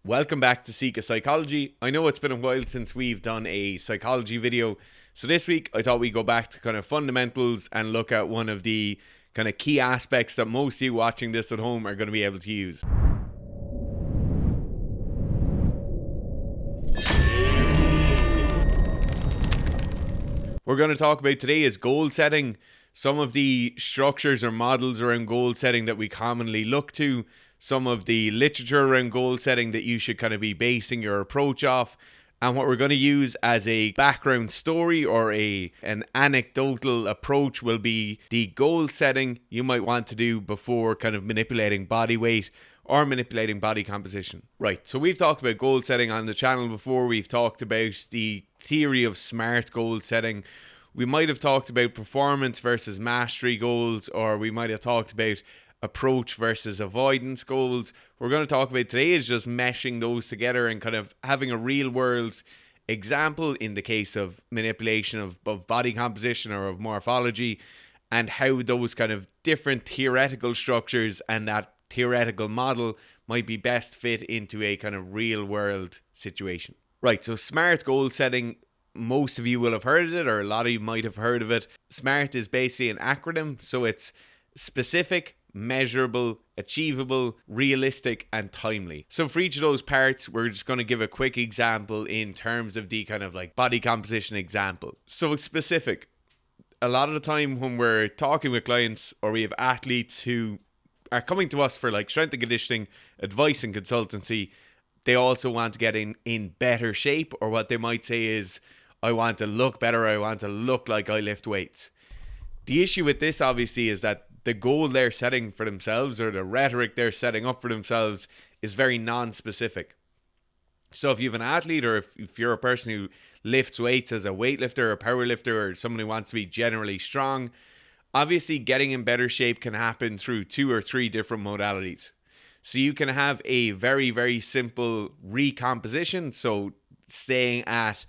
Welcome back to Seek a Psychology. I know it's been a while since we've done a psychology video, so this week I thought we'd go back to kind of fundamentals and look at one of the kind of key aspects that most of you watching this at home are going to be able to use. We're going to talk about today is goal setting, some of the structures or models around goal setting that we commonly look to, some of the literature around goal setting that you should kind of be basing your approach off, and what we're going to use as a background story or an anecdotal approach will be the goal setting you might want to do before kind of manipulating body weight or manipulating body composition. Right, so we've talked about goal setting on the channel before. We've talked about the theory of SMART goal setting. We might have talked about performance versus mastery goals, or we might have talked about approach versus avoidance goals. We're going to talk about today is just meshing those together and kind of having a real world example in the case of manipulation of body composition or of morphology, and how those kind of different theoretical structures and that theoretical model might be best fit into a kind of real world situation. Right, so SMART goal setting, most of you will have heard of it, or a lot of you might have heard of it. SMART is basically an acronym, so it's specific, measurable, achievable, realistic, and timely. So for each of those parts, we're just going to give a quick example in terms of the kind of like body composition example. So specific. A lot of the time when we're talking with clients or we have athletes who are coming to us for like strength and conditioning advice and consultancy, they also want to get in better shape, or what they might say is, I want to look better, I want to look like I lift weights. The issue with this obviously is that the goal they're setting for themselves, or the rhetoric they're setting up for themselves, is very non-specific. So if you have an athlete, or if you're a person who lifts weights as a weightlifter or a powerlifter, or someone who wants to be generally strong, obviously getting in better shape can happen through 2 or 3 different modalities. So you can have a very, very simple recomposition, so staying at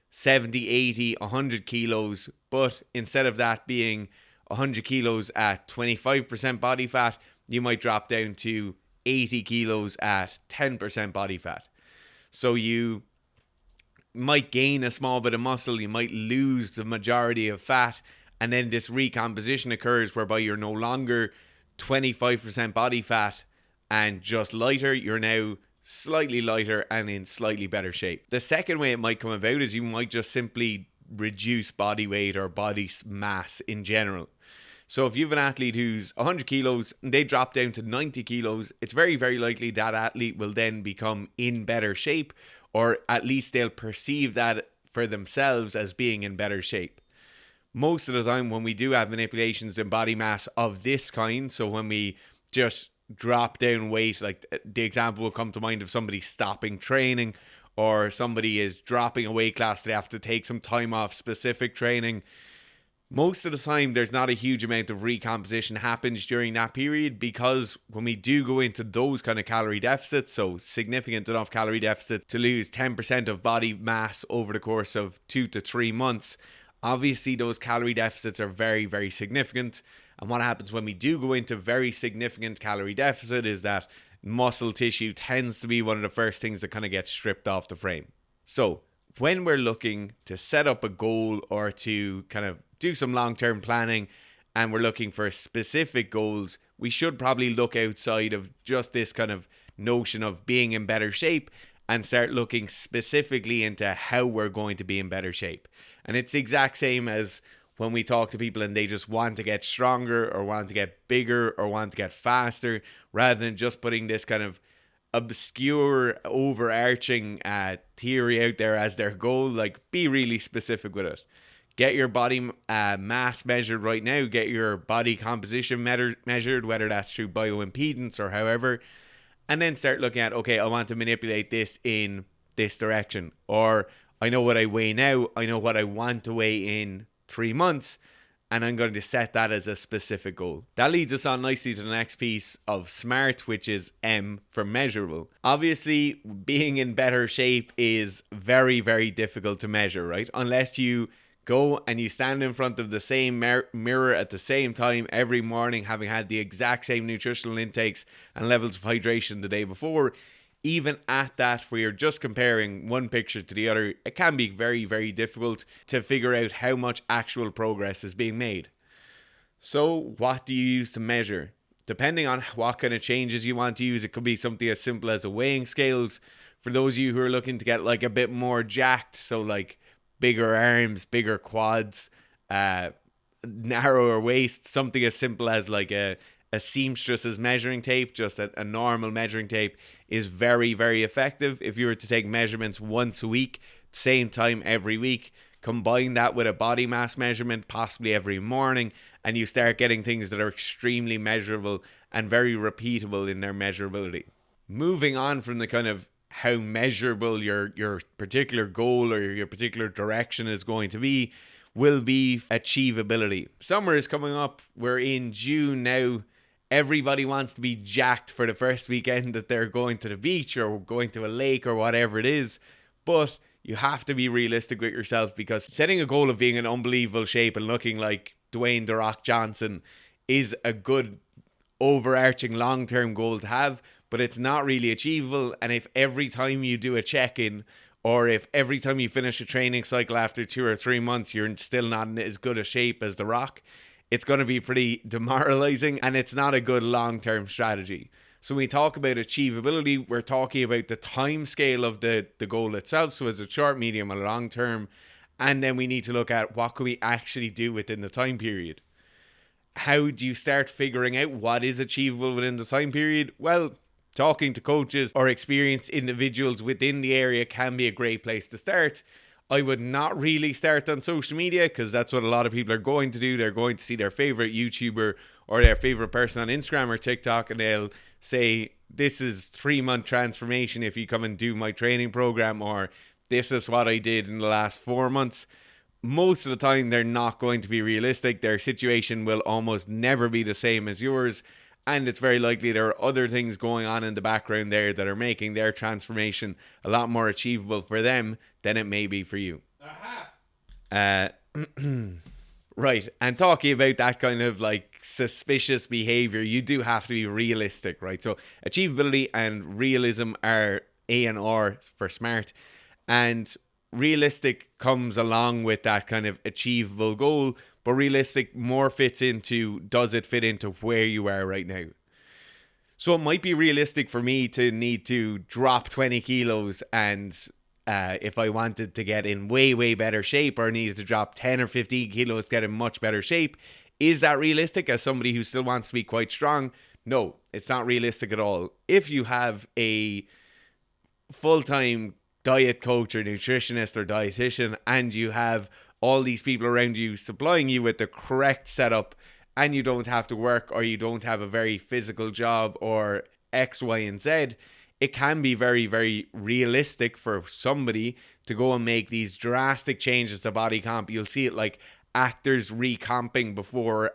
70, 80, 100 kilos, but instead of that being 100 kilos at 25% body fat, you might drop down to 80 kilos at 10% body fat. So you might gain a small bit of muscle, you might lose the majority of fat, and then this recomposition occurs whereby you're no longer 25% body fat and just lighter, you're now slightly lighter and in slightly better shape. The second way it might come about is you might just simply reduce body weight or body mass in general. So if you have an athlete who's 100 kilos and they drop down to 90 kilos, it's very, very likely that athlete will then become in better shape, or at least they'll perceive that for themselves as being in better shape. Most of the time when we do have manipulations in body mass of this kind, so when we just drop down weight, like the example will come to mind of somebody stopping training, or somebody is dropping a weight class, they have to take some time off specific training. Most of the time, there's not a huge amount of recomposition happens during that period, because when we do go into those kind of calorie deficits, so significant enough calorie deficits to lose 10% of body mass over the course of 2 to 3 months, obviously those calorie deficits are very, very significant. And what happens when we do go into very significant calorie deficit is that muscle tissue tends to be one of the first things that kind of gets stripped off the frame. So when we're looking to set up a goal or to kind of do some long-term planning and we're looking for specific goals, we should probably look outside of just this kind of notion of being in better shape and start looking specifically into how we're going to be in better shape. And it's the exact same as when we talk to people and they just want to get stronger or want to get bigger or want to get faster, rather than just putting this kind of obscure overarching theory out there as their goal. Like, be really specific with it. Get your body mass measured right now. Get your body composition measured, whether that's through bioimpedance or however. And then start looking at, okay, I want to manipulate this in this direction. Or I know what I weigh now. I know what I want to weigh in 3 months. And I'm going to set that as a specific goal. That leads us on nicely to the next piece of SMART, which is M for measurable. Obviously, being in better shape is very, very difficult to measure, right? Unless you go and you stand in front of the same mirror at the same time every morning, having had the exact same nutritional intakes and levels of hydration the day before. even at that, where you're just comparing one picture to the other, it can be very, very difficult to figure out how much actual progress is being made. So what do you use to measure? Depending on what kind of changes you want to use, it could be something as simple as a weighing scales. For those of you who are looking to get like a bit more jacked, so like bigger arms, bigger quads, narrower waist, something as simple as like a seamstress's measuring tape, just a normal measuring tape, is very, very effective. If you were to take measurements once a week, same time every week, combine that with a body mass measurement, possibly every morning, and you start getting things that are extremely measurable and very repeatable in their measurability. Moving on from the kind of how measurable your particular goal or your particular direction is going to be, will be achievability. Summer is coming up. We're in June now. Everybody wants to be jacked for the first weekend that they're going to the beach or going to a lake or whatever it is. But you have to be realistic with yourself, because setting a goal of being in unbelievable shape and looking like Dwayne "The Rock" Johnson is a good overarching long-term goal to have, but it's not really achievable. And if every time you do a check-in, or if every time you finish a training cycle after 2 or 3 months, you're still not in as good a shape as The Rock, it's going to be pretty demoralizing, and it's not a good long-term strategy. So when we talk about achievability, we're talking about the time scale of the goal itself. So is it short, medium, or long term? And then we need to look at what can we actually do within the time period. How do you start figuring out what is achievable within the time period? Well, talking to coaches or experienced individuals within the area can be a great place to start. I would not really start on social media, because that's what a lot of people are going to do. They're going to see their favorite YouTuber or their favorite person on Instagram or TikTok, and they'll say, this is 3-month transformation if you come and do my training program, or this is what I did in the last 4 months. Most of the time, they're not going to be realistic. Their situation will almost never be the same as yours. And it's very likely there are other things going on in the background there that are making their transformation a lot more achievable for them than it may be for you. Right. And talking about that kind of like suspicious behavior, you do have to be realistic, right? So achievability and realism are A and R for SMART. And realistic comes along with that kind of achievable goal, but realistic more fits into, does it fit into where you are right now? So it might be realistic for me to need to drop 20 kilos, and if I wanted to get in way, way better shape, or needed to drop 10 or 15 kilos to get in much better shape. Is that realistic as somebody who still wants to be quite strong? No, it's not realistic at all. If you have a full-time diet coach or nutritionist or dietitian, and you have all these people around you supplying you with the correct setup, and you don't have to work, or you don't have a very physical job, or X, Y, and Z, it can be very, very realistic for somebody to go and make these drastic changes to body comp. You'll see it like actors recomping before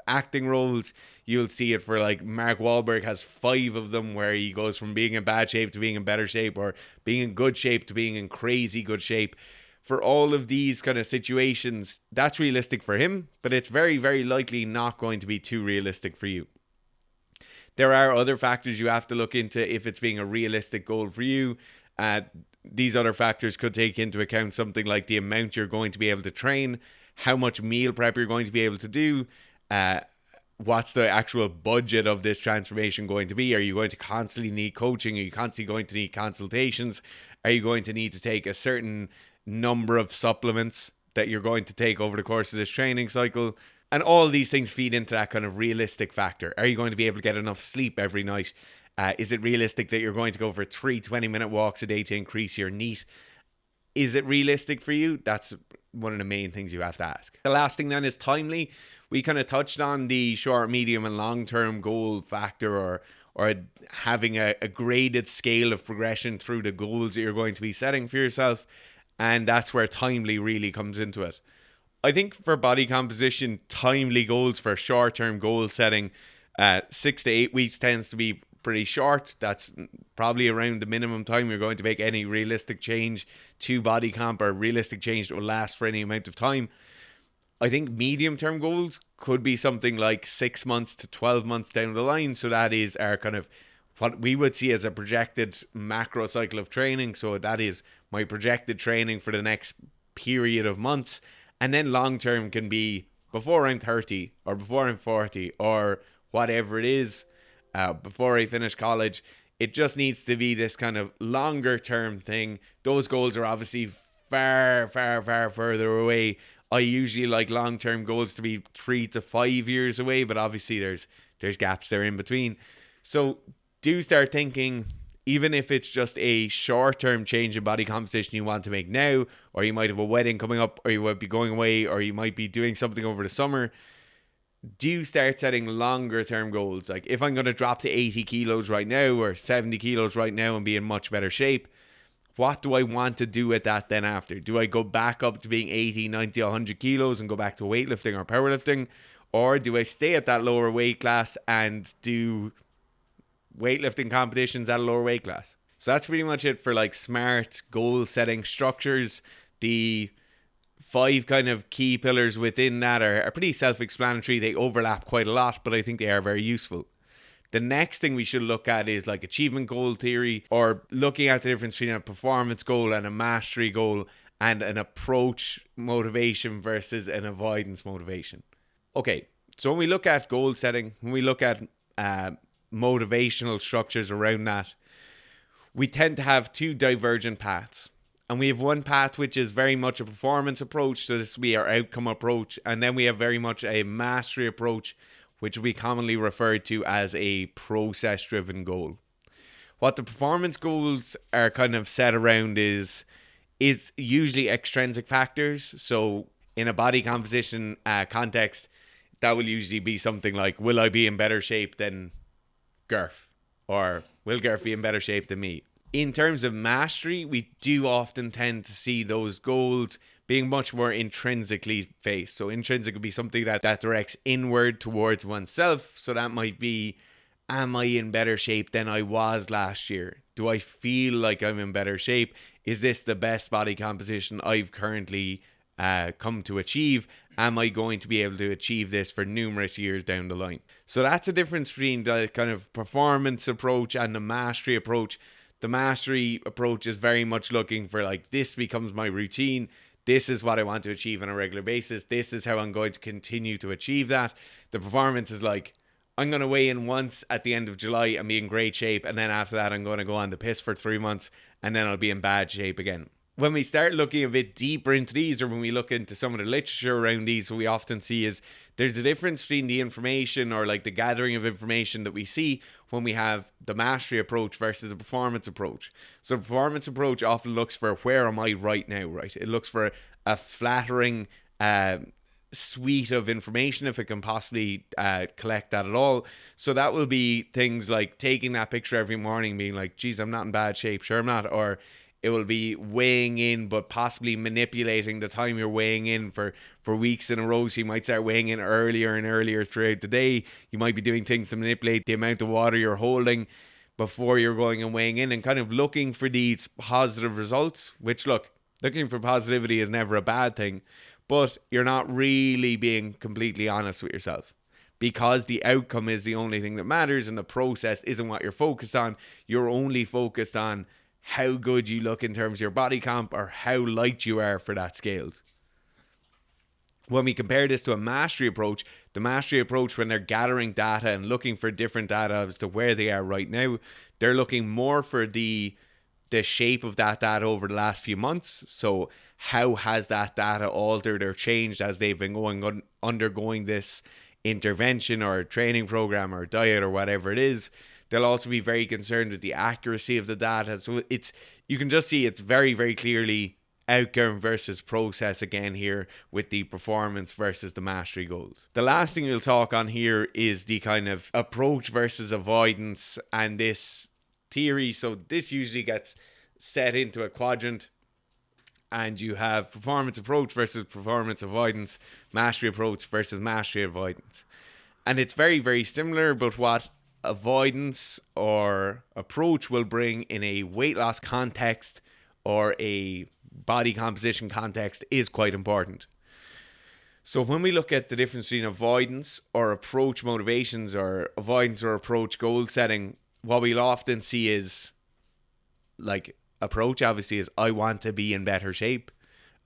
acting roles. You'll see it for like Mark Wahlberg has 5 of them, where he goes from being in bad shape to being in better shape, or being in good shape to being in crazy good shape. For all of these kind of situations, that's realistic for him, but it's very, very likely not going to be too realistic for you. There are other factors you have to look into if it's being a realistic goal for you. These other factors could take into account something like the amount you're going to be able to train, how much meal prep you're going to be able to do, what's the actual budget of this transformation going to be? Are you going to constantly need coaching? Are you constantly going to need consultations? Are you going to need to take a certain number of supplements that you're going to take over the course of this training cycle? And all these things feed into that kind of realistic factor. Are you going to be able to get enough sleep every night? Is it realistic that you're going to go for 3 20-minute walks a day to increase your NEAT? Is it realistic for you? That's one of the main things you have to ask. The last thing then is timely. We kind of touched on the short, medium, and long-term goal factor, or having a graded scale of progression through the goals that you're going to be setting for yourself. And that's where timely really comes into it. I think for body composition, timely goals for short-term goal setting, 6 to 8 weeks tends to be pretty short. That's probably around the minimum time you're going to make any realistic change to body comp, or realistic change that will last for any amount of time. I think medium-term goals could be something like 6 months to 12 months down the line. So that is our kind of what we would see as a projected macro cycle of training. So that is my projected training for the next period of months. And then long term can be before I'm 30 or before I'm 40 or whatever it is, before I finish college. It just needs to be this kind of longer term thing. Those goals are obviously far, far, far further away. I usually like long term goals to be 3 to 5 years away, but obviously there's gaps there in between. So do start thinking, even if it's just a short-term change in body composition you want to make now, or you might have a wedding coming up, or you might be going away, or you might be doing something over the summer, do start setting longer-term goals. Like, if I'm going to drop to 80 kilos right now, or 70 kilos right now and be in much better shape, what do I want to do with that then after? Do I go back up to being 80, 90, 100 kilos and go back to weightlifting or powerlifting? Or do I stay at that lower weight class and do weightlifting competitions at a lower weight class? So that's pretty much it for like smart goal setting structures. The 5 kind of key pillars within that are pretty self-explanatory. They overlap quite a lot, but I think they are very useful. The next thing we should look at is like achievement goal theory, or looking at the difference between a performance goal and a mastery goal, and an approach motivation versus an avoidance motivation. Okay, so when we look at goal setting, when we look at motivational structures around that, we tend to have 2 divergent paths. And we have one path which is very much a performance approach, so this will be our outcome approach, and then we have very much a mastery approach, which we commonly refer to as a process-driven goal. What the performance goals are kind of set around is usually extrinsic factors. So in a body composition context, that will usually be something like, will I be in better shape than Gerf? Or will Gerf be in better shape than me? In terms of mastery, we do often tend to see those goals being much more intrinsically based. So intrinsic would be something that directs inward towards oneself. So that might be, am I in better shape than I was last year? Do I feel like I'm in better shape? Is this the best body composition I've currently come to achieve? Am I going to be able to achieve this for numerous years down the line? So that's the difference between the kind of performance approach and the mastery approach. The mastery approach is very much looking for like, this becomes my routine. This is what I want to achieve on a regular basis. This is how I'm going to continue to achieve that. The performance is like, I'm going to weigh in once at the end of July and be in great shape. And then after that, I'm going to go on the piss for 3 months and then I'll be in bad shape again. When we start looking a bit deeper into these, or when we look into some of the literature around these, what we often see is there's a difference between the information, or like the gathering of information that we see when we have the mastery approach versus the performance approach. So the performance approach often looks for, where am I right now, right? It looks for a flattering suite of information, if it can possibly collect that at all. So that will be things like taking that picture every morning, being like, geez, I'm not in bad shape. Sure, I'm not. Or it will be weighing in, but possibly manipulating the time you're weighing in for weeks in a row. So you might start weighing in earlier and earlier throughout the day. You might be doing things to manipulate the amount of water you're holding before you're going and weighing in, and kind of looking for these positive results, which, look, looking for positivity is never a bad thing, but you're not really being completely honest with yourself, because the outcome is the only thing that matters, and the process isn't what you're focused on. You're only focused on how good you look in terms of your body comp, or how light you are for that scales. When we compare this to a mastery approach, the mastery approach, when they're gathering data and looking for different data as to where they are right now, they're looking more for the shape of that data over the last few months. So how has that data altered or changed as they've been undergoing this intervention or training program or diet or whatever it is. They'll also be very concerned with the accuracy of the data. So you can just see it's very, very clearly outcome versus process again here, with the performance versus the mastery goals. The last thing we'll talk on here is the kind of approach versus avoidance and this theory. So this usually gets set into a quadrant, and you have performance approach versus performance avoidance, mastery approach versus mastery avoidance. And it's very, very similar, but what avoidance or approach will bring in a weight loss context or a body composition context is quite important. So when we look at the difference between avoidance or approach motivations, or avoidance or approach goal setting, what we'll often see is, like, approach obviously is I want to be in better shape.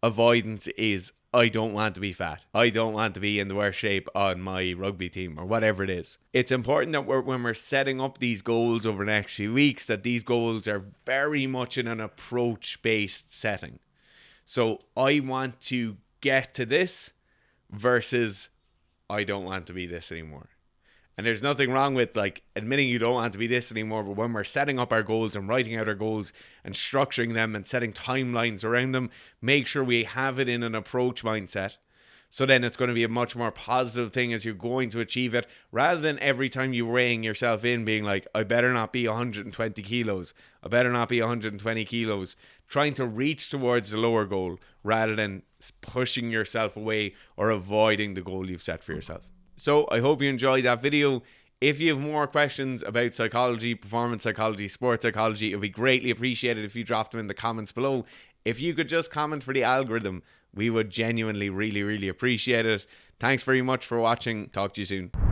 Avoidance is I don't want to be fat. I don't want to be in the worst shape on my rugby team or whatever it is. It's important that when we're setting up these goals over the next few weeks, that these goals are very much in an approach-based setting. So I want to get to this versus I don't want to be this anymore. And there's nothing wrong with like admitting you don't want to be this anymore, but when we're setting up our goals and writing out our goals and structuring them and setting timelines around them, make sure we have it in an approach mindset. So then it's going to be a much more positive thing as you're going to achieve it, rather than every time you're weighing yourself in being like, I better not be 120 kilos. I better not be 120 kilos. Trying to reach towards the lower goal rather than pushing yourself away or avoiding the goal you've set for yourself. So I hope you enjoyed that video. If you have more questions about psychology, performance psychology, sports psychology, it would be greatly appreciated if you dropped them in the comments below. If you could just comment for the algorithm, we would genuinely really appreciate it. Thanks very much for watching. Talk to you soon.